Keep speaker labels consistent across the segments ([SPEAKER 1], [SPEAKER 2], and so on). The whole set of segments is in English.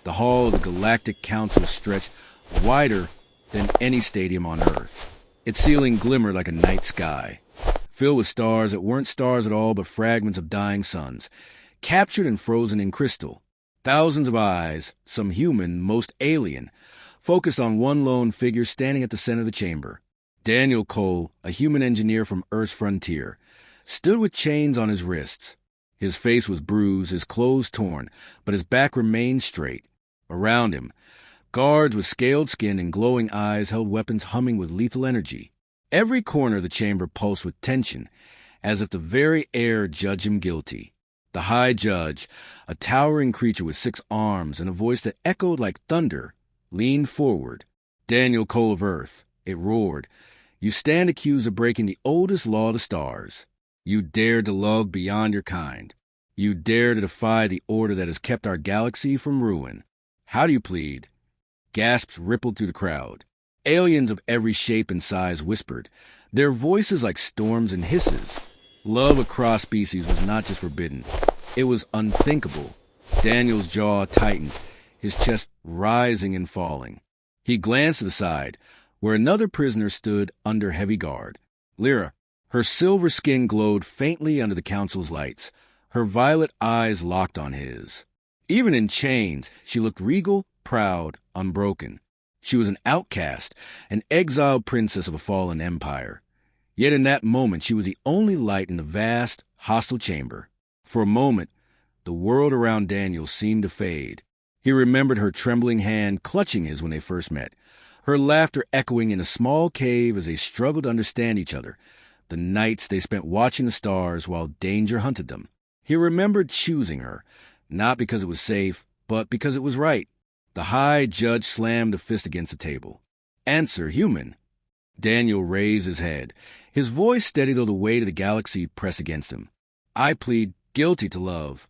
[SPEAKER 1] The hall of the Galactic Council stretched wider than any stadium on Earth. Its ceiling glimmered like a night sky, filled with stars that weren't stars at all but fragments of dying suns, captured and frozen in crystal. Thousands of eyes, some human, most alien, focused on one lone figure standing at the center of the chamber. Daniel Cole, a human engineer from Earth's frontier, stood with chains on his wrists. His face was bruised, his clothes torn, but his back remained straight. Around him, guards with scaled skin and glowing eyes held weapons humming with lethal energy. Every corner of the chamber pulsed with tension, as if the very air judged him guilty. The High Judge, a towering creature with 6 arms and a voice that echoed like thunder, leaned forward. "Daniel Cole of Earth," it roared, "you stand accused of breaking the oldest law of the stars. You dare to love beyond your kind. You dare to defy the order that has kept our galaxy from ruin. How do you plead?" Gasps rippled through the crowd. Aliens of every shape and size whispered, their voices like storms and hisses. Love across species was not just forbidden. It was unthinkable. Daniel's jaw tightened, his chest rising and falling. He glanced to the side, where another prisoner stood under heavy guard. Lyra. Her silver skin glowed faintly under the council's lights. Her violet eyes locked on his. Even in chains, she looked regal, proud, unbroken. She was an outcast, an exiled princess of a fallen empire. Yet in that moment, she was the only light in the vast, hostile chamber. For a moment, the world around Daniel seemed to fade. He remembered her trembling hand clutching his when they first met, her laughter echoing in a small cave as they struggled to understand each other, the nights they spent watching the stars while danger hunted them. He remembered choosing her, not because it was safe, but because it was right. The High Judge slammed a fist against the table. "Answer, human." Daniel raised his head, his voice steady though the weight of the galaxy pressed against him. "I plead guilty to love."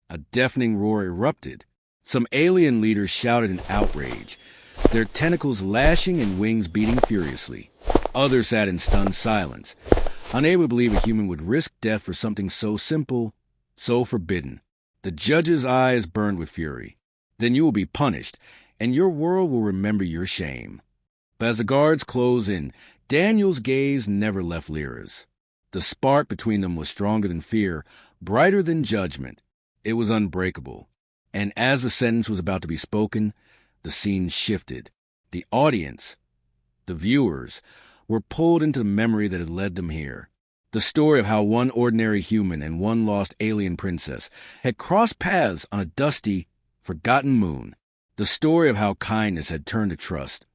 [SPEAKER 1] A deafening roar erupted. Some alien leaders shouted in outrage, their tentacles lashing and wings beating furiously. Others sat in stunned silence, unable to believe a human would risk death for something so simple, so forbidden. The judge's eyes burned with fury. "Then you will be punished, and your world will remember your shame." But as the guards closed in, Daniel's gaze never left Lyra's. The spark between them was stronger than fear, brighter than judgment. It was unbreakable. And as the sentence was about to be spoken, the scene shifted. The audience, the viewers, were pulled into the memory that had led them here. The story of how one ordinary human and one lost alien princess had crossed paths on a dusty, forgotten moon. The story of how kindness had turned to trust.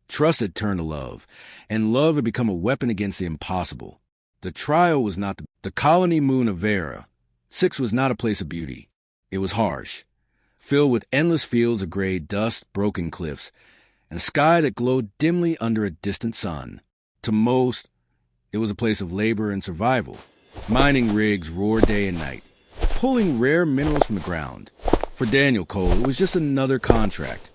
[SPEAKER 1] Trust had turned to love, and love had become a weapon against the impossible. The trial was not the colony moon of Vera. 6 was not a place of beauty. It was harsh, filled with endless fields of gray dust, broken cliffs, and a sky that glowed dimly under a distant sun. To most, it was a place of labor and survival. Mining rigs roared day and night, pulling rare minerals from the ground. For Daniel Cole, it was just another contract,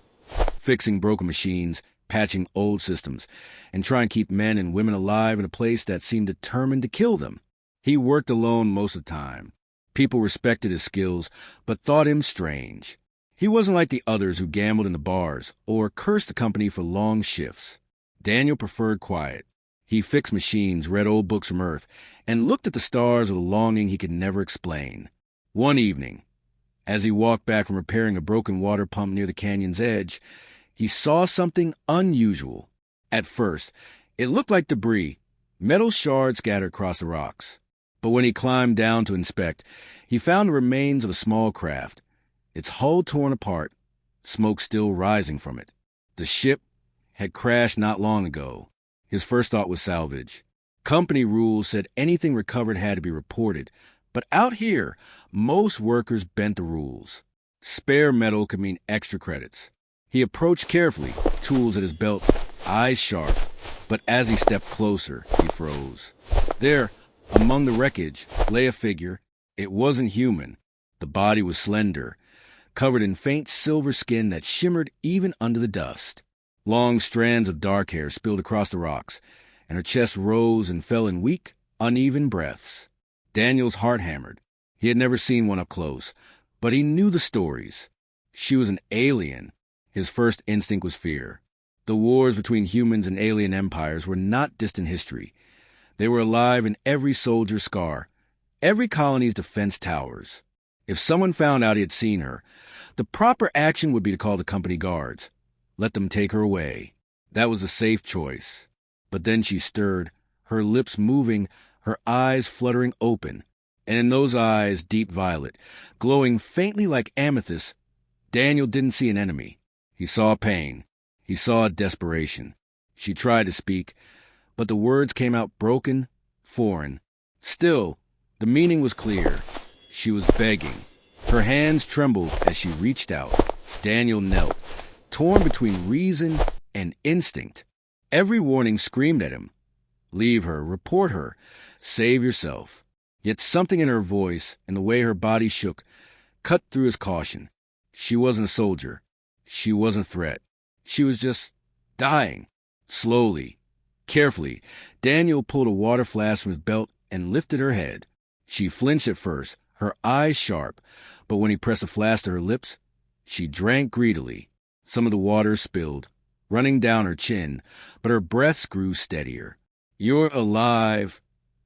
[SPEAKER 1] fixing broken machines, patching old systems, and trying to keep men and women alive in a place that seemed determined to kill them. He worked alone most of the time. People respected his skills, but thought him strange. He wasn't like the others who gambled in the bars or cursed the company for long shifts. Daniel preferred quiet. He fixed machines, read old books from Earth, and looked at the stars with a longing he could never explain. One evening, as he walked back from repairing a broken water pump near the canyon's edge, he saw something unusual. At first, it looked like debris, metal shards scattered across the rocks. But when he climbed down to inspect, he found the remains of a small craft, its hull torn apart, smoke still rising from it. The ship had crashed not long ago. His first thought was salvage. Company rules said anything recovered had to be reported, but out here, most workers bent the rules. Spare metal could mean extra credits. He approached carefully, tools at his belt, eyes sharp, but as he stepped closer, he froze. There, among the wreckage, lay a figure. It wasn't human. The body was slender, covered in faint silver skin that shimmered even under the dust. Long strands of dark hair spilled across the rocks, and her chest rose and fell in weak, uneven breaths. Daniel's heart hammered. He had never seen one up close, but he knew the stories. She was an alien. His first instinct was fear. The wars between humans and alien empires were not distant history. They were alive in every soldier's scar, every colony's defense towers. If someone found out he had seen her, the proper action would be to call the company guards. Let them take her away. That was a safe choice. But then she stirred, her lips moving, her eyes fluttering open. And in those eyes, deep violet, glowing faintly like amethyst, Daniel didn't see an enemy. He saw pain. He saw desperation. She tried to speak, but the words came out broken, foreign. Still, the meaning was clear. She was begging. Her hands trembled as she reached out. Daniel knelt, torn between reason and instinct. Every warning screamed at him. Leave her, report her, save yourself. Yet something in her voice and the way her body shook cut through his caution. She wasn't a soldier. She wasn't a threat. She was just dying. Slowly, carefully, Daniel pulled a water flask from his belt and lifted her head. She flinched at first, her eyes sharp, but when he pressed the flask to her lips, she drank greedily. Some of the water spilled, running down her chin, but her breaths grew steadier. "You're alive,"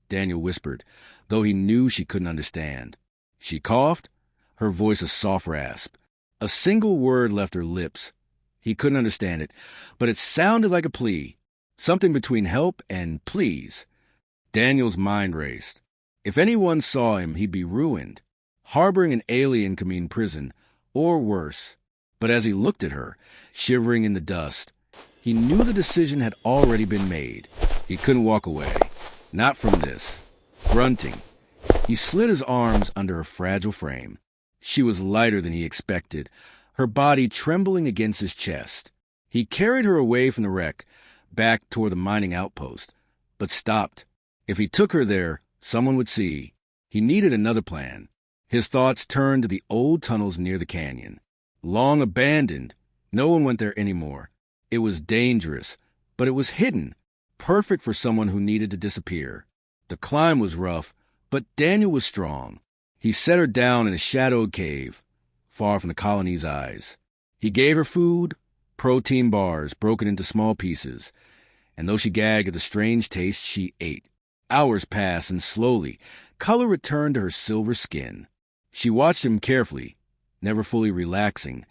[SPEAKER 1] Daniel whispered, though he knew she couldn't understand. She coughed, her voice a soft rasp. A single word left her lips. He couldn't understand it, but it sounded like a plea, something between help and please. Daniel's mind raced. If anyone saw him, he'd be ruined. Harboring an alien could mean prison, or worse. But as he looked at her, shivering in the dust, he knew the decision had already been made. He couldn't walk away. Not from this. Grunting, he slid his arms under her fragile frame. She was lighter than he expected, her body trembling against his chest. He carried her away from the wreck, back toward the mining outpost, but stopped. If he took her there, someone would see. He needed another plan. His thoughts turned to the old tunnels near the canyon. Long abandoned, no one went there anymore. It was dangerous, but it was hidden, perfect for someone who needed to disappear. The climb was rough, but Daniel was strong. He set her down in a shadowed cave, far from the colony's eyes. He gave her food, protein bars broken into small pieces, and though she gagged at the strange taste, she ate. Hours passed, and slowly, color returned to her silver skin. She watched him carefully, never fully relaxing,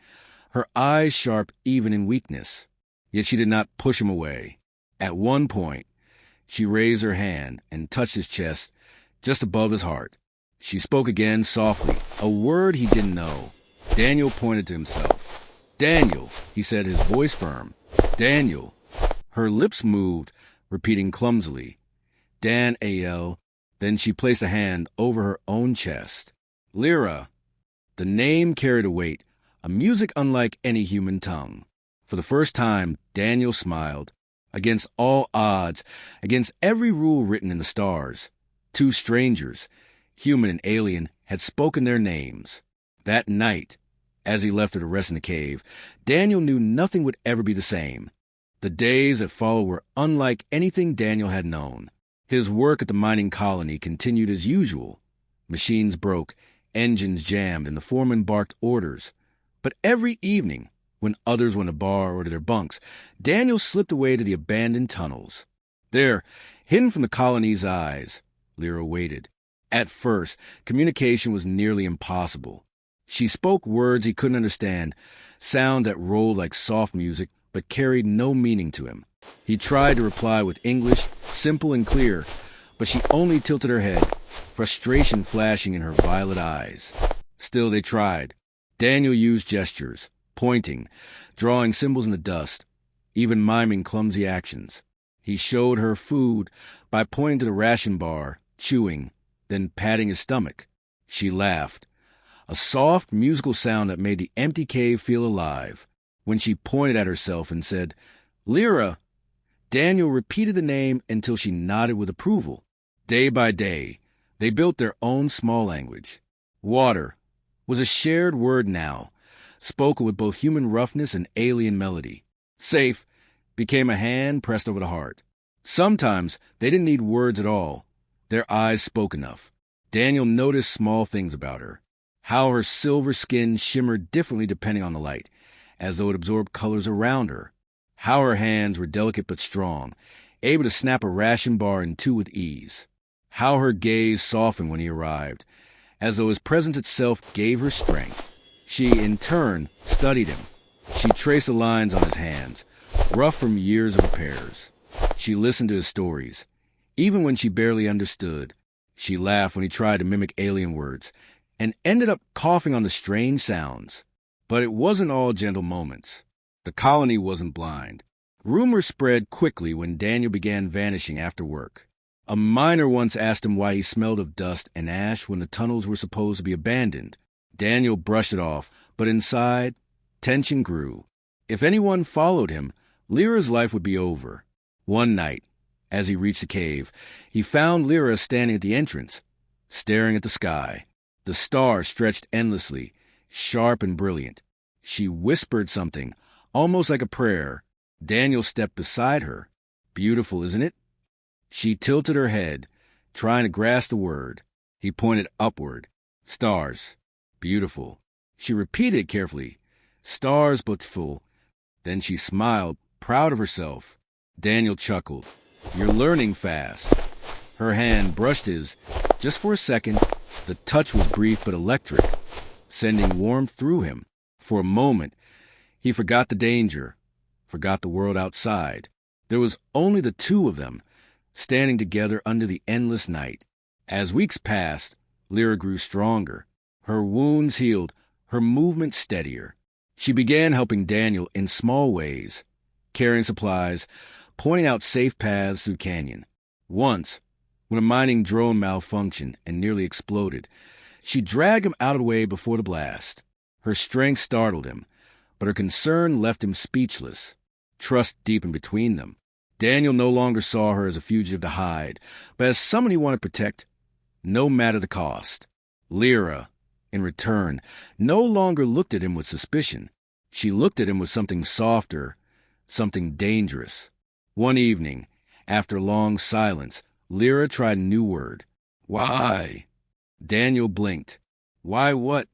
[SPEAKER 1] her eyes sharp even in weakness. Yet she did not push him away. At one point, she raised her hand and touched his chest, just above his heart. She spoke again softly, a word he didn't know. Daniel pointed to himself. "Daniel," he said, his voice firm. "Daniel." Her lips moved, repeating clumsily, "Dan-A-L." Then she placed a hand over her own chest. "Lyra." The name carried a weight, a music unlike any human tongue. For the first time, Daniel smiled. Against all odds, against every rule written in the stars, two strangers, human and alien, had spoken their names. That night, as he left her to rest in the cave, Daniel knew nothing would ever be the same. The days that followed were unlike anything Daniel had known. His work at the mining colony continued as usual. Machines broke, engines jammed, and the foreman barked orders. But every evening, when others went to bar or to their bunks, Daniel slipped away to the abandoned tunnels. There, hidden from the colony's eyes, Lyra waited. At first, communication was nearly impossible. She spoke words he couldn't understand, sound that rolled like soft music but carried no meaning to him. He tried to reply with English, simple and clear, but she only tilted her head, frustration flashing in her violet eyes. Still they tried. Daniel used gestures, pointing, drawing symbols in the dust, even miming clumsy actions. He showed her food by pointing to the ration bar, chewing, then patting his stomach. She laughed, a soft musical sound that made the empty cave feel alive. When she pointed at herself and said, "Lyra," Daniel repeated the name until she nodded with approval. Day by day, they built their own small language. Water was a shared word now, spoken with both human roughness and alien melody. Safe became a hand pressed over the heart. Sometimes they didn't need words at all. Their eyes spoke enough. Daniel noticed small things about her. how her silver skin shimmered differently depending on the light, as though it absorbed colors around her, how her hands were delicate but strong, able to snap a ration bar in two with ease, how her gaze softened when he arrived, as though his presence itself gave her strength. She, in turn, studied him. She traced the lines on his hands, rough from years of repairs. She listened to his stories, even when she barely understood. She laughed when he tried to mimic alien words, and ended up coughing on the strange sounds. But it wasn't all gentle moments. The colony wasn't blind. Rumors spread quickly when Daniel began vanishing after work. A miner once asked him why he smelled of dust and ash when the tunnels were supposed to be abandoned. Daniel brushed it off, but inside, tension grew. If anyone followed him, Lyra's life would be over. One night, as he reached the cave, he found Lyra standing at the entrance, staring at the sky. The stars stretched endlessly, sharp and brilliant. She whispered something, almost like a prayer. Daniel stepped beside her. "Beautiful, isn't it?" She tilted her head, trying to grasp the word. He pointed upward. "Stars. Beautiful." She repeated carefully. "Stars, but full." Then she smiled, proud of herself. Daniel chuckled. "You're learning fast." Her hand brushed his. Just for a second, the touch was brief but electric, sending warmth through him. For a moment, he forgot the danger, forgot the world outside. There was only the two of them, standing together under the endless night. As weeks passed, Lyra grew stronger. Her wounds healed, her movement steadier. She began helping Daniel in small ways, carrying supplies, pointing out safe paths through the canyon. Once, when a mining drone malfunctioned and nearly exploded, she dragged him out of the way before the blast. Her strength startled him, but her concern left him speechless. Trust deepened between them. Daniel no longer saw her as a fugitive to hide, but as someone he wanted to protect, no matter the cost. Lyra, in return, no longer looked at him with suspicion. She looked at him with something softer, something dangerous. One evening, after a long silence, Lyra tried a new word. "Why?" Daniel blinked. "Why what?"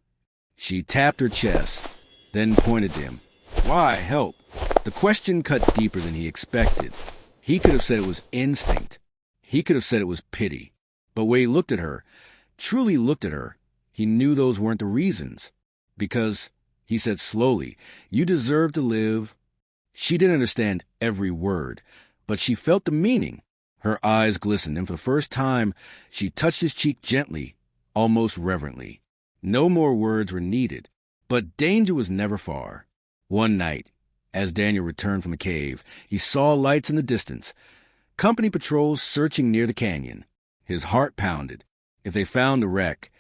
[SPEAKER 1] She tapped her chest, then pointed to him. "Why? Help." The question cut deeper than he expected. He could have said it was instinct. He could have said it was pity. But when he looked at her, truly looked at her, he knew those weren't the reasons. Because, he said slowly, "You deserve to live." She didn't understand every word, but she felt the meaning. Her eyes glistened, and for the first time, she touched his cheek gently, almost reverently. No more words were needed, but danger was never far. One night, as Daniel returned from the cave, he saw lights in the distance, company patrols searching near the canyon. His heart pounded. If they found the wreck,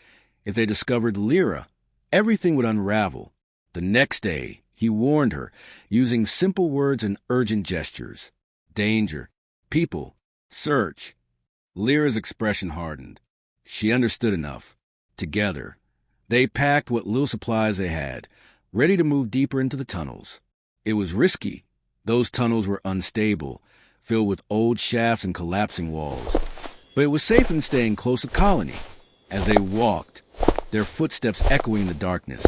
[SPEAKER 1] if they discovered Lyra, everything would unravel. The next day, he warned her, using simple words and urgent gestures. Danger. People. Search. Lyra's expression hardened. She understood enough. Together, they packed what little supplies they had, ready to move deeper into the tunnels. It was risky. Those tunnels were unstable, filled with old shafts and collapsing walls. But it was safer than staying close to the colony. As they walked, their footsteps echoing in the darkness,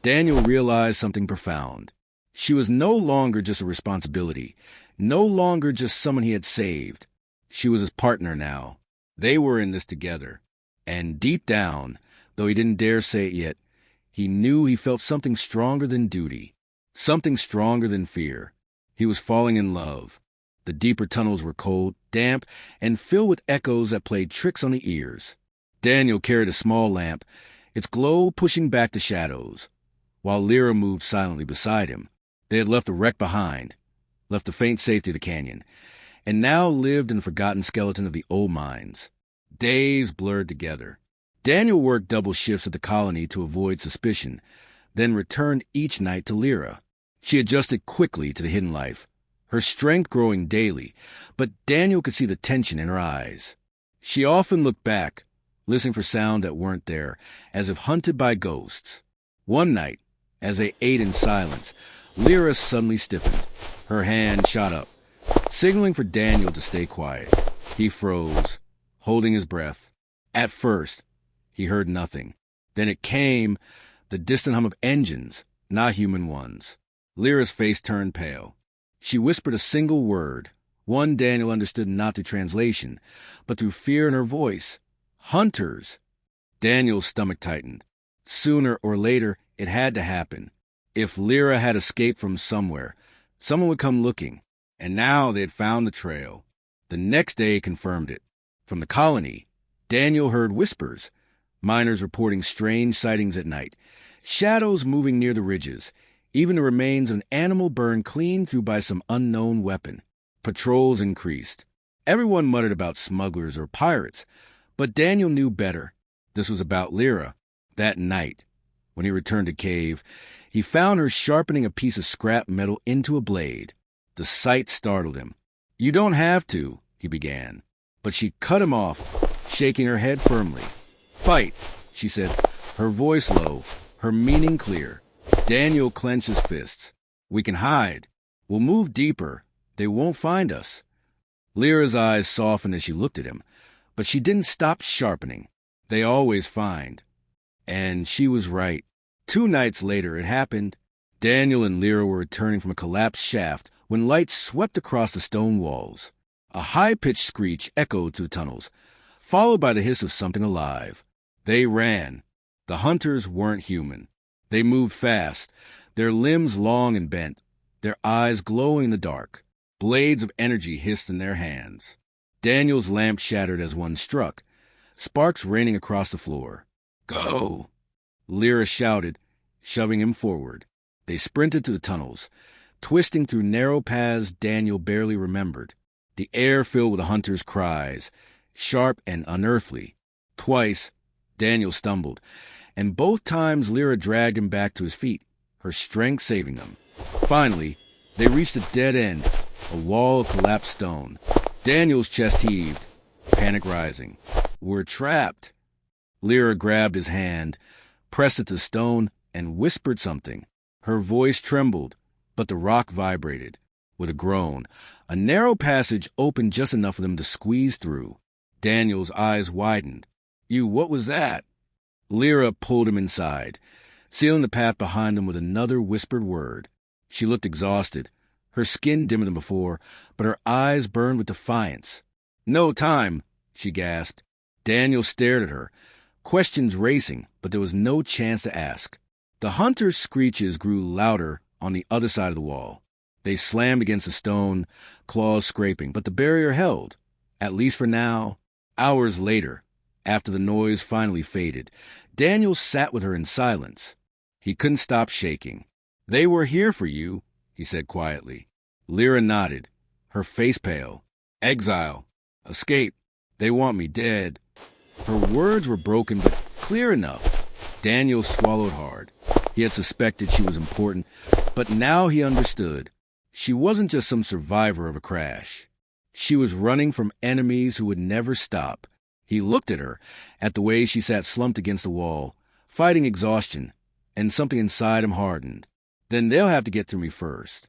[SPEAKER 1] Daniel realized something profound. She was no longer just a responsibility, no longer just someone he had saved. She was his partner now. They were in this together. And deep down, though he didn't dare say it yet, he knew he felt something stronger than duty, something stronger than fear. He was falling in love. The deeper tunnels were cold, damp, and filled with echoes that played tricks on the ears. Daniel carried a small lamp, its glow pushing back the shadows, while Lyra moved silently beside him. They had left the wreck behind, left the faint safety of the canyon, and now lived in the forgotten skeleton of the old mines. Days blurred together. Daniel worked double shifts at the colony to avoid suspicion, then returned each night to Lyra. She adjusted quickly to the hidden life, her strength growing daily, but Daniel could see the tension in her eyes. She often looked back, listening for sound that weren't there, as if hunted by ghosts. One night, as they ate in silence, Lyra suddenly stiffened. Her hand shot up, signaling for Daniel to stay quiet. He froze, holding his breath. At first, he heard nothing. Then it came, the distant hum of engines, not human ones. Lyra's face turned pale. She whispered a single word, one Daniel understood not through translation, but through fear in her voice. Hunters! Daniel's stomach tightened. Sooner or later, it had to happen. If Lyra had escaped from somewhere, someone would come looking, and now they had found the trail. The next day confirmed it. From the colony, Daniel heard whispers, miners reporting strange sightings at night, shadows moving near the ridges, even the remains of an animal burned clean through by some unknown weapon. Patrols increased. Everyone muttered about smugglers or pirates, but Daniel knew better. This was about Lyra. That night, when he returned to cave, he found her sharpening a piece of scrap metal into a blade. The sight startled him. "You don't have to," he began. But she cut him off, shaking her head firmly. "Fight," she said, her voice low, her meaning clear. Daniel clenched his fists. "We can hide. We'll move deeper. They won't find us." Lyra's eyes softened as she looked at him, but she didn't stop sharpening. They always find. And she was right. 2 nights later, it happened. Daniel and Lyra were returning from a collapsed shaft when light swept across the stone walls. A high-pitched screech echoed through the tunnels, followed by the hiss of something alive. They ran. The hunters weren't human. They moved fast, their limbs long and bent, their eyes glowing in the dark. Blades of energy hissed in their hands. Daniel's lamp shattered as one struck, sparks raining across the floor. "Go!" Lyra shouted, shoving him forward. They sprinted to the tunnels, twisting through narrow paths Daniel barely remembered. The air filled with the hunters' cries, sharp and unearthly. Twice, Daniel stumbled, and both times Lyra dragged him back to his feet, her strength saving them. Finally, they reached a dead end, a wall of collapsed stone. Daniel's chest heaved, panic rising. "We're trapped." Lyra grabbed his hand, pressed it to the stone, and whispered something. Her voice trembled, but the rock vibrated. With a groan, a narrow passage opened just enough for them to squeeze through. Daniel's eyes widened. What was that?" Lyra pulled him inside, sealing the path behind them with another whispered word. She looked exhausted, her skin dimmer than before, but her eyes burned with defiance. "No time," she gasped. Daniel stared at her, questions racing, but there was no chance to ask. The hunters' screeches grew louder on the other side of the wall. They slammed against the stone, claws scraping, but the barrier held, at least for now. Hours later, after the noise finally faded, Daniel sat with her in silence. He couldn't stop shaking. "They were here for you," he said quietly. Lyra nodded, her face pale. "Exile. Escape. They want me dead." Her words were broken but clear enough. Daniel swallowed hard. He had suspected she was important, but now he understood. She wasn't just some survivor of a crash. She was running from enemies who would never stop. He looked at her, at the way she sat slumped against the wall, fighting exhaustion, and something inside him hardened. "Then they'll have to get through me first."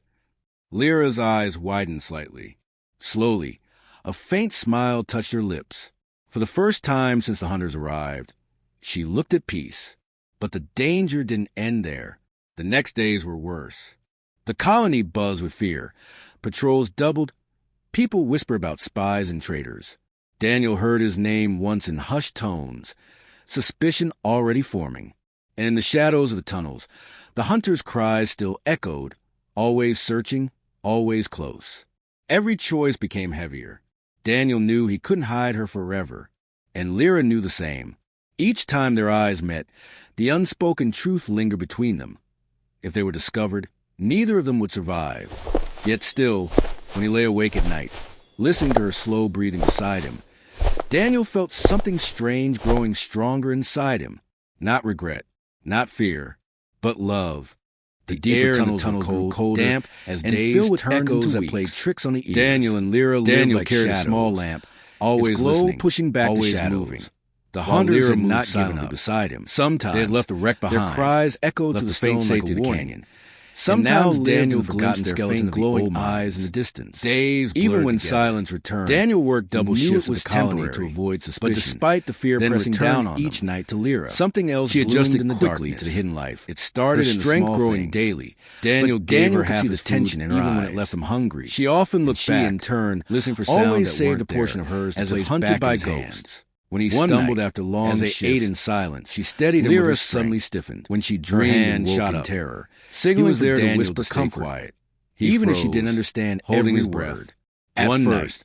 [SPEAKER 1] Lyra's eyes widened slightly. Slowly, a faint smile touched her lips. For the first time since the hunters arrived, she looked at peace. But the danger didn't end there. The next days were worse. The colony buzzed with fear. Patrols doubled. People whispered about spies and traitors. Daniel heard his name once in hushed tones, suspicion already forming. And in the shadows of the tunnels, the hunters' cries still echoed, always searching, always close. Every choice became heavier. Daniel knew he couldn't hide her forever, and Lyra knew the same. Each time their eyes met, the unspoken truth lingered between them. If they were discovered, neither of them would survive. Yet still, when he lay awake at night, listening to her slow breathing beside him, Daniel felt something strange growing stronger inside him. Not regret, not fear, but love. The air in the tunnels grew colder, damp, as days filled with echoes that played tricks on the ears. Daniel and Lyra lived like carried shadows. A small lamp, always listening, pushing back always the shadows. Moving. The hunters had not given up beside him. Sometimes they had left a wreck behind. Their cries echoed to the faint safety of the canyon. Sometimes Daniel
[SPEAKER 2] forgot
[SPEAKER 1] glimpsed
[SPEAKER 2] their
[SPEAKER 1] their
[SPEAKER 2] faint
[SPEAKER 1] glowing eyes in the distance. Days even when silence returned. Daniel worked double shifts with the colony to avoid suspicion. But despite the fear pressing down on each night to Lyra, something else she adjusted in the darkness to the hidden life. It started in strength growing daily. Daniel gave her half the tension in her eyes, even when it left him hungry. She often looked back, in turn, listening for sound always saved a portion of hers as if hunted by ghosts. When he stumbled after long as they ate in silence, she steadied him. Lyra suddenly stiffened. When she dreamed and shot up in terror, signaling was there to whisper comfort. Quiet. Even if she didn't understand holding his breath. One night,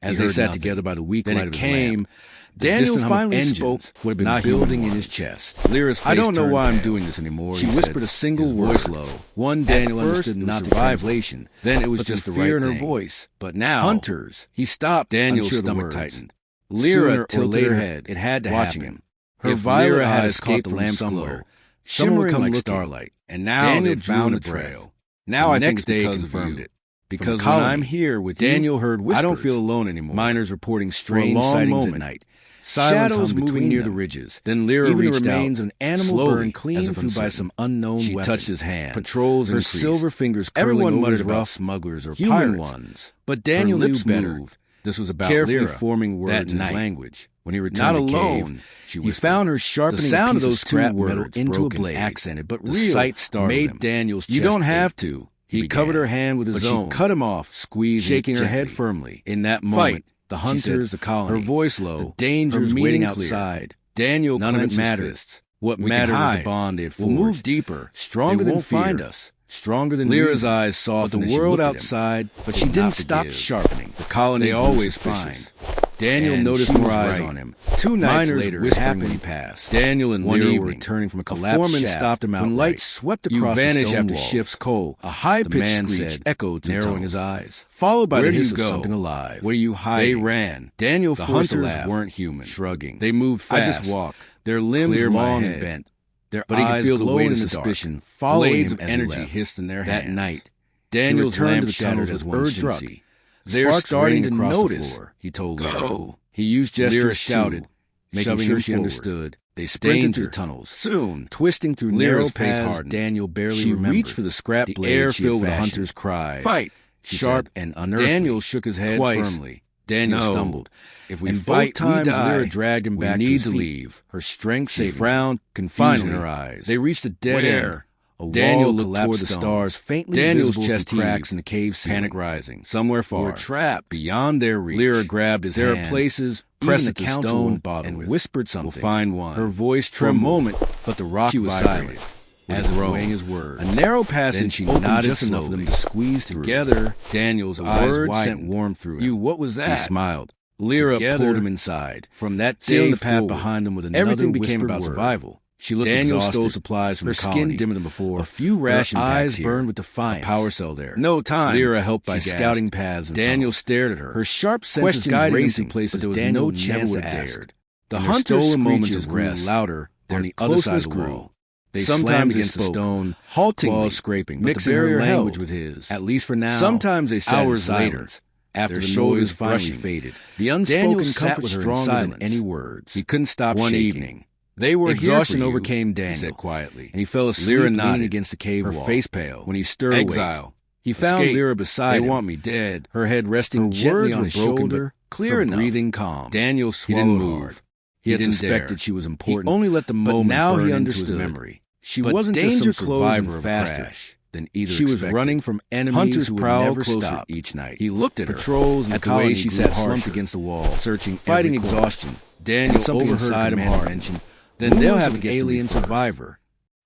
[SPEAKER 1] as they sat together by the weak light of his lamp, Daniel finally spoke what had been building in his chest. Lyra's face I don't know why I'm doing this anymore. She whispered a single word, low. One Daniel understood not the translation. Then it was just the fear in her voice. But now, hunters. He stopped. Daniel's stomach tightened. Lyra tilted her head. It had to happen. Her violet had escaped the lamp's glow, shimmering like starlight. And now Daniel found a trail. Now I think they confirmed it. Because when I'm here with Daniel heard whispers, I don't feel alone anymore. Miners reporting strange sightings at night. Shadows moving near the ridges. Then Lyra reached out. The remains of an animal burned clean through by some unknown weapon. She touched his hand. Patrols her silver fingers curling. Everyone muttered about smugglers or human ones. But Daniel knew better. This was about carefully forming words in his language. When he returned not alone, he found her sharpening the sound of those scrap metal into a blade, accented but real. The sight startled made Daniel's chest. You don't have to. He covered her hand with his own. She cut him off, squeezing, shaking her head firmly. In that moment, the hunters, the colony, her voice low, the dangers waiting outside. Daniel, none of it matters. What mattered was the bond they had forged. We'll move deeper, stronger than fear. Find us. Stronger than Lyra's eyes softened the world outside, but she didn't stop sharpening. The colony they always find. Daniel noticed more eyes on him. 2 nights later, it happened. He passed. Daniel and Lyra were returning from a collapsed shaft. Stopped him out. When light swept across the stone after shift's coal, a high-pitched screech echoed, narrowing his eyes. Followed by the hiss of something alive. Where you hide? They ran. Daniel forced a laugh. Weren't human. Shrugging. They moved fast. I just walked. Their limbs long and bent. Their but eyes he could feel the weight of suspicion. Blades of energy hissed in their hands. That night, Daniel's lamp shadows as urgency. They're starting to notice, he told Lyra. He used gestures, shouted, making sure she understood. They sprinted through the tunnels. Soon, twisting through narrow paths, Daniel barely remembered. She reached for the scrap blade. The air filled with the hunter's cries. Fight! Sharp and unearthly. Daniel shook his head firmly. Daniel stumbled. If we fight, we die. Lyra dragged him back. We need to leave. Her strength saved. She frowned, confusion in her eyes. They reached a dead end. Daniel looked toward the stars, faintly Daniel's chest cracks in the cave ceiling. Panic rising. Somewhere far. We're trapped. Beyond their reach. Lyra grabbed his hand. There are places, pressed the stone and whispered something. We'll find one. Her voice trembled for a moment, but the rock vibrated. As if weighing his words. A narrow passage she opened just enough for them to squeeze together. Daniel's eyes sent warmth through him. What was that? He smiled. Lyra pulled him inside. From that day sealing the path behind him with another everything became about survival. She looked Daniel exhausted. Stole supplies from her the colony. Skin dimmer than before. A few ration eyes burned with defiance. A power cell there. No time. Lyra helped by scouting paths. Daniel stared at her. Her sharp senses guided him to places there was no chance to ask. The hunter's screeches grew louder on the other side of the wall. They slammed against the stone, haltingly, scraping, mixing her language with his. At least for now. Sometimes they sat hours later. After the noise finally faded, the unspoken comfort was stronger than any words. He couldn't stop shaking. One evening. They were exhaustion here for you, overcame Daniel, he said quietly, and he fell asleep leaning against the cave wall. Her face pale. When he stirred awake, he found Lyra beside him. They want me dead. Her head resting gently on his shoulder, clear enough, breathing calm. Daniel swallowed hard. He had suspected she was important. He only let the moment now burn he understood into his memory. She wasn't just some survivor of a crash. Than either she was running from enemies hunters who would never stop each night. He looked at patrols and at the way she sat slumped against the wall, searching, fighting exhaustion. Daniel overheard him mention. Then they'll have an alien survivor.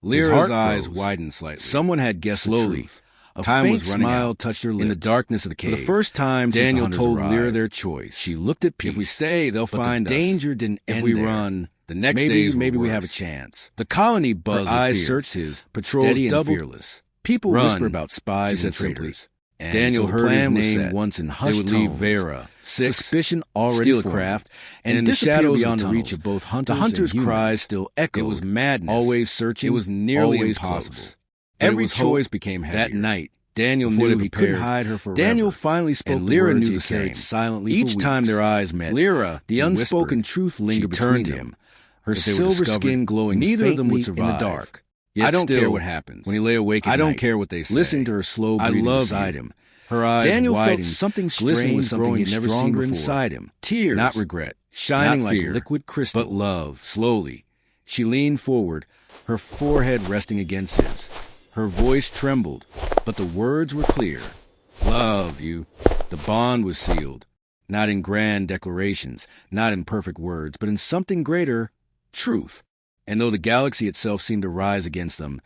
[SPEAKER 1] Lyra's eyes widened slightly. Someone had guessed slowly. A faint smile touched her lips. In the darkness of the cave. For the first time, Daniel told Lyra their choice. She looked at peace. If we stay, they'll find us. The danger didn't end there. If we run, the next day maybe we have a chance. The colony buzzed. Her eyes searched his. Patrols doubled. Fearless. People whisper about spies and traitors. And Daniel heard his name once in hushed tones. They would leave Vera, suspicion already Steelcraft, and in the shadows beyond the reach of both hunters. The hunters' cries still echoed. It was madness. Always searching. It was nearly impossible. Every choice became heavier. That night, Daniel knew he couldn't hide her forever. Daniel finally spoke. And Lyra knew the same. Silently each time their eyes met, Lyra, the unspoken truth lingered between him. Her silver skin glowing. Neither of them would survive in the dark. Yet
[SPEAKER 2] I don't
[SPEAKER 1] still,
[SPEAKER 2] care what happens.
[SPEAKER 1] When he lay awake at
[SPEAKER 2] I don't
[SPEAKER 1] night,
[SPEAKER 2] care what they say.
[SPEAKER 1] listening to her slow breathing beside him, her eyes
[SPEAKER 2] Daniel
[SPEAKER 1] widened,
[SPEAKER 2] felt something
[SPEAKER 1] glistening with
[SPEAKER 2] strange
[SPEAKER 1] something he'd
[SPEAKER 2] growing
[SPEAKER 1] never seen
[SPEAKER 2] stronger
[SPEAKER 1] before.
[SPEAKER 2] inside him.
[SPEAKER 1] Tears,
[SPEAKER 2] Not regret,
[SPEAKER 1] shining
[SPEAKER 2] not
[SPEAKER 1] like
[SPEAKER 2] fear,
[SPEAKER 1] liquid crystal,
[SPEAKER 2] but love.
[SPEAKER 1] Slowly, she leaned forward, her forehead resting against his. Her voice trembled, but the words were clear. Love you. The bond was sealed, not in grand declarations, not in perfect words, but in something greater, truth. And though the galaxy itself seemed to rise against them,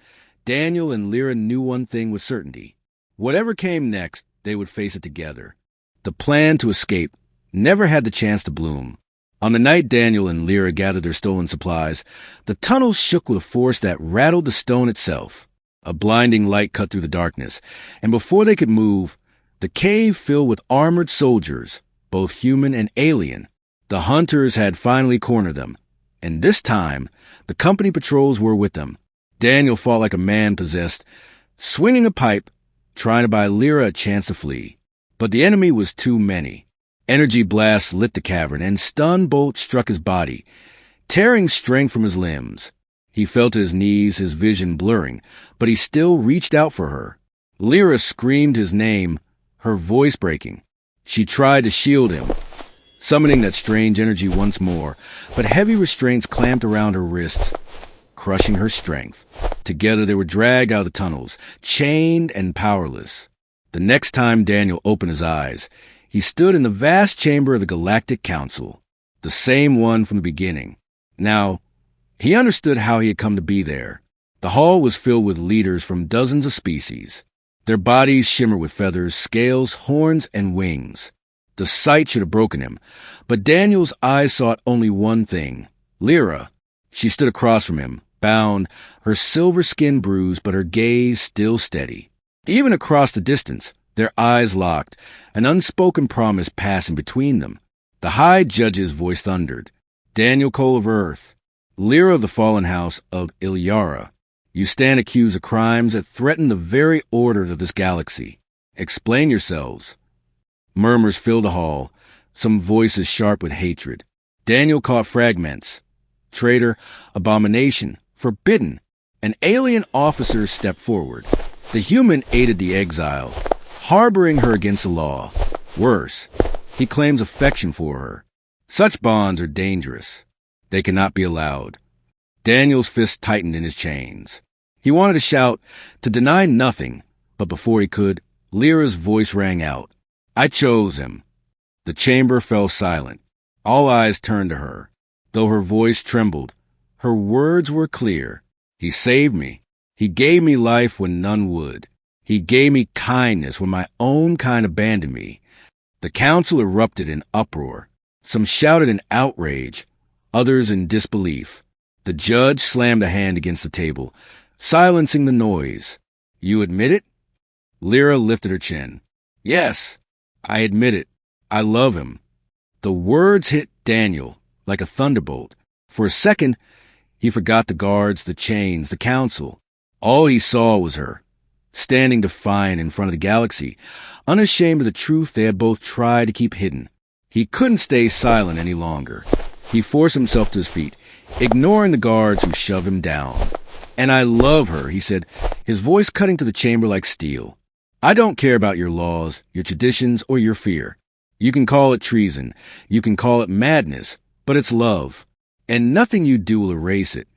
[SPEAKER 1] Daniel and Lyra knew one thing with certainty. Whatever came next, they would face it together. The plan to escape never had the chance to bloom. On the night Daniel and Lyra gathered their stolen supplies, the tunnels shook with a force that rattled the stone itself. A blinding light cut through the darkness, and before they could move, the cave filled with armored soldiers, both human and alien. The hunters had finally cornered them, and this time, the company patrols were with them. Daniel fought like a man possessed, swinging a pipe, trying to buy Lyra a chance to flee. But the enemy was too many. Energy blasts lit the cavern, and stun bolts struck his body, tearing strength from his limbs. He fell to his knees, his vision blurring, but he still reached out for her. Lyra screamed his name, her voice breaking. She tried to shield him, summoning that strange energy once more, but heavy restraints clamped around her wrists, crushing her strength. Together they were dragged out of the tunnels, chained and powerless. The next time Daniel opened his eyes, he stood in the vast chamber of the Galactic Council, the same one from the beginning. Now, he understood how he had come to be there. The hall was filled with leaders from dozens of species. Their bodies shimmered with feathers, scales, horns, and wings. The sight should have broken him, but Daniel's eyes sought only one thing: Lyra. She stood across from him, bound, her silver skin bruised, but her gaze still steady. Even across the distance, their eyes locked, an unspoken promise passing between them. The High Judge's voice thundered. Daniel Cole of Earth, Lyra of the fallen house of Ilyara, you stand accused of crimes that threaten the very orders of this galaxy. Explain yourselves. Murmurs filled the hall, some voices sharp with hatred. Daniel caught fragments. Traitor, abomination, forbidden. An alien officer stepped forward. The human aided the exile, harboring her against the law. Worse, he claims affection for her. Such bonds are dangerous. They cannot be allowed. Daniel's fist tightened in his chains. He wanted to shout, to deny nothing, but before he could, Lyra's voice rang out. I chose him. The chamber fell silent. All eyes turned to her. Though her voice trembled, her words were clear. He saved me. He gave me life when none would. He gave me kindness when my own kind abandoned me. The council erupted in uproar. Some shouted in outrage, others in disbelief. The judge slammed a hand against the table, silencing the noise. You admit it? Lyra lifted her chin. Yes, I admit it. I love him. The words hit Daniel like a thunderbolt. For a second, he forgot the guards, the chains, the council. All he saw was her, standing defiant in front of the galaxy, unashamed of the truth they had both tried to keep hidden. He couldn't stay silent any longer. He forced himself to his feet, ignoring the guards who shoved him down. And I love her, he said, his voice cutting to the chamber like steel. I don't care about your laws, your traditions, or your fear. You can call it treason. You can call it madness, but it's love. And nothing you do will erase it.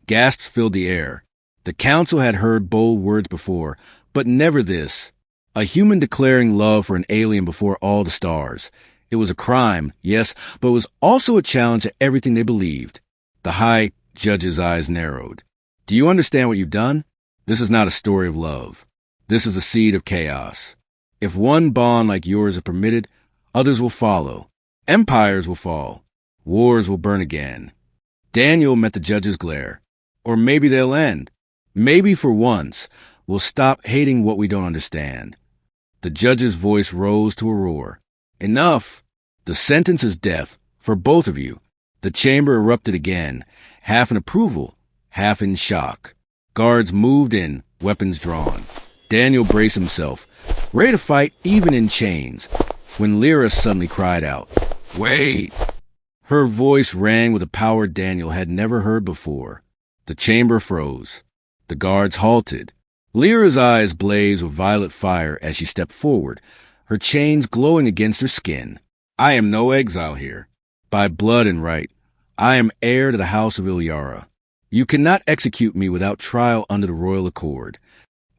[SPEAKER 1] Gasps filled the air. The council had heard bold words before, but never this. A human declaring love for an alien before all the stars. It was a crime, yes, but it was also a challenge to everything they believed. The High Judge's eyes narrowed. Do you understand what you've done? This is not a story of love. This is a seed of chaos. If one bond like yours is permitted, others will follow. Empires will fall. Wars will burn again. Daniel met the judge's glare. Or maybe they'll end. Maybe for once, we'll stop hating what we don't understand. The judge's voice rose to a roar. Enough! The sentence is death, for both of you. The chamber erupted again, half in approval, half in shock. Guards moved in, weapons drawn. Daniel braced himself, ready to fight even in chains, when Lyra suddenly cried out, Wait! Her voice rang with a power Daniel had never heard before. The chamber froze. The guards halted. Lyra's eyes blazed with violet fire as she stepped forward, her chains glowing against her skin. I am no exile here. By blood and right, I am heir to the house of Ilyara. You cannot execute me without trial under the royal accord.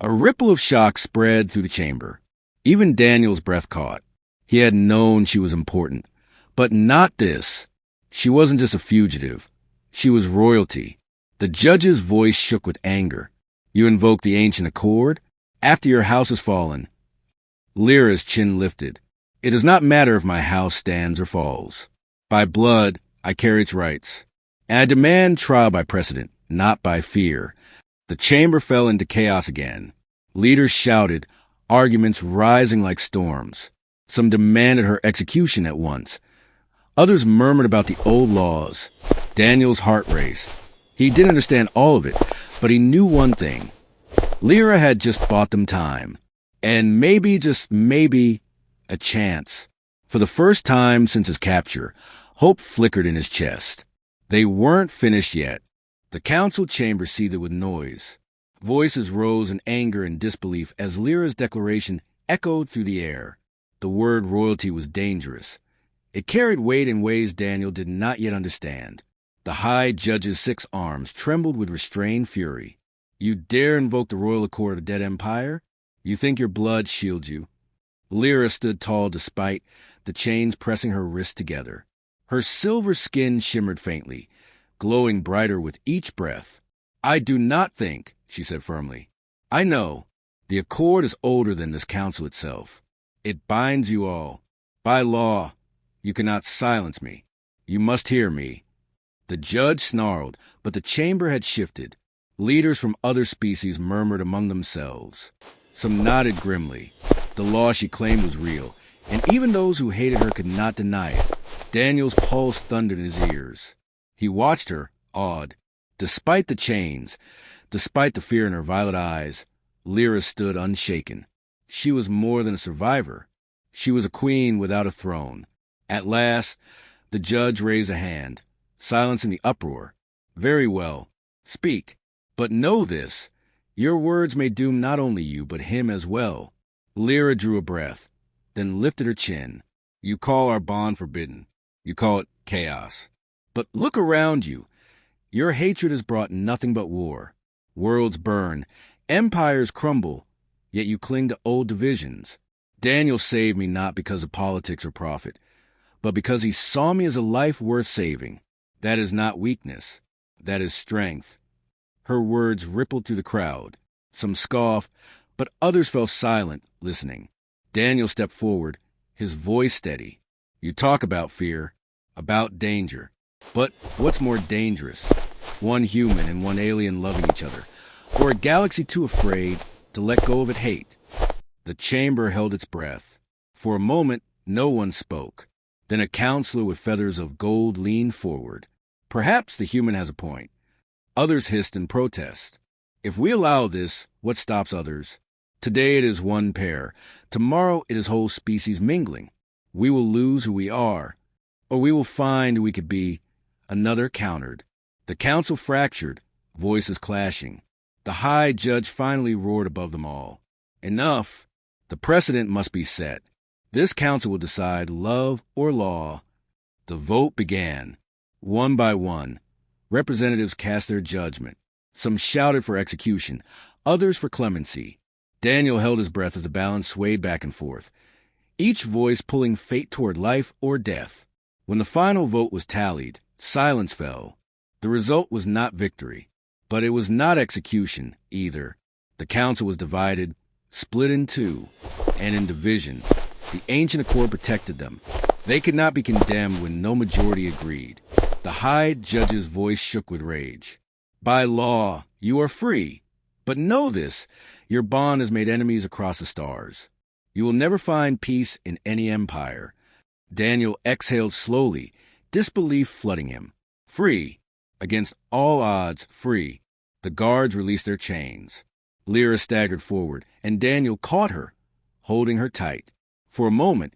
[SPEAKER 1] A ripple of shock spread through the chamber. Even Daniel's breath caught. He had known she was important. But not this. She wasn't just a fugitive. She was royalty. The judge's voice shook with anger. You invoke the ancient accord? After your house has fallen. Lyra's chin lifted. It does not matter if my house stands or falls. By blood, I carry its rights. And I demand trial by precedent, not by fear. The chamber fell into chaos again. Leaders shouted, arguments rising like storms. Some demanded her execution at once. Others murmured about the old laws. Daniel's heart raced. He didn't understand all of it, but he knew one thing. Lyra had just bought them time. And maybe, just maybe, a chance. For the first time since his capture, hope flickered in his chest. They weren't finished yet. The council chamber seethed with noise. Voices rose in anger and disbelief as Lyra's declaration echoed through the air. The word royalty was dangerous. It carried weight in ways Daniel did not yet understand. The high judge's 6 arms trembled with restrained fury. You dare invoke the royal accord of the dead empire? You think your blood shields you? Lyra stood tall despite the chains pressing her wrists together. Her silver skin shimmered faintly, glowing brighter with each breath. I do not think, she said firmly. I know. The accord is older than this council itself. It binds you all. By law, you cannot silence me. You must hear me. The judge snarled, but the chamber had shifted. Leaders from other species murmured among themselves. Some nodded grimly. The law she claimed was real, and even those who hated her could not deny it. Daniel's pulse thundered in his ears. He watched her, awed. Despite the chains, despite the fear in her violet eyes, Lyra stood unshaken. She was more than a survivor. She was a queen without a throne. At last, the judge raised a hand, silencing the uproar. Very well. Speak. But know this. Your words may doom not only you, but him as well. Lyra drew a breath, then lifted her chin. You call our bond forbidden. You call it chaos. But look around you. Your hatred has brought nothing but war. Worlds burn. Empires crumble. Yet you cling to old divisions. Daniel saved me not because of politics or profit, but because he saw me as a life worth saving. That is not weakness. That is strength. Her words rippled through the crowd. Some scoffed, but others fell silent, listening. Daniel stepped forward, his voice steady. You talk about fear, about danger. But what's more dangerous? One human and one alien loving each other, or a galaxy too afraid to let go of its hate? The chamber held its breath. For a moment, no one spoke. Then a counselor with feathers of gold leaned forward. Perhaps the human has a point. Others hissed in protest. If we allow this, what stops others? Today it is one pair. Tomorrow it is whole species mingling. We will lose who we are, or we will find who we could be. Another countered. The council fractured, voices clashing. The high judge finally roared above them all. Enough. The precedent must be set. This council will decide love or law. The vote began. One by one, representatives cast their judgment. Some shouted for execution, others for clemency. Daniel held his breath as the balance swayed back and forth, each voice pulling fate toward life or death. When the final vote was tallied, silence fell. The result was not victory, but it was not execution either. The council was divided, split in two, and in division. The ancient accord protected them. They could not be condemned when no majority agreed. The high judge's voice shook with rage. By law, you are free. But know this, your bond has made enemies across the stars. You will never find peace in any empire. Daniel exhaled slowly, disbelief flooding him. Free. Against all odds, free. The guards released their chains. Lyra staggered forward, and Daniel caught her, holding her tight. For a moment,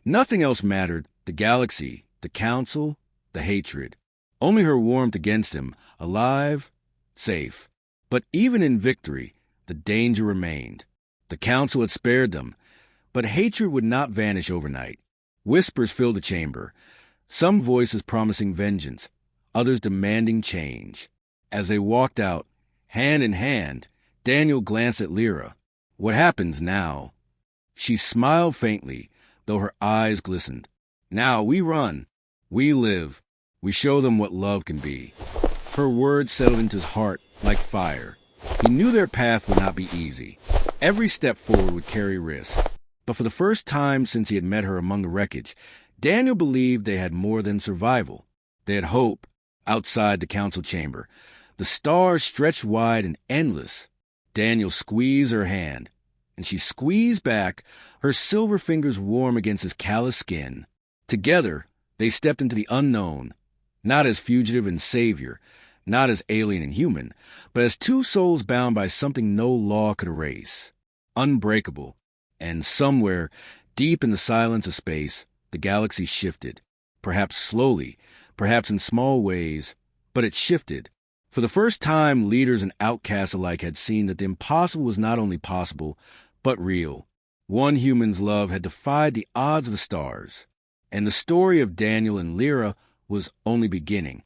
[SPEAKER 1] nothing else mattered, the galaxy, the council, the hatred. Only her warmth against him, alive, safe. But even in victory, the danger remained. The council had spared them, but hatred would not vanish overnight. Whispers filled the chamber, some voices promising vengeance, others demanding change. As they walked out, hand in hand, Daniel glanced at Lyra. What happens now? She smiled faintly, though her eyes glistened. Now we run. We live. We show them what love can be. Her words settled into his heart like fire. He knew their path would not be easy. Every step forward would carry risk. But for the first time since he had met her among the wreckage, Daniel believed they had more than survival. They had hope outside the council chamber. The stars stretched wide and endless. Daniel squeezed her hand, and she squeezed back, her silver fingers warm against his calloused skin. Together, they stepped into the unknown, not as fugitive and savior, not as alien and human, but as two souls bound by something no law could erase. Unbreakable. And somewhere, deep in the silence of space, the galaxy shifted. Perhaps slowly, perhaps in small ways, but it shifted. For the first time, leaders and outcasts alike had seen that the impossible was not only possible, but real. One human's love had defied the odds of the stars. And the story of Daniel and Lyra was only beginning.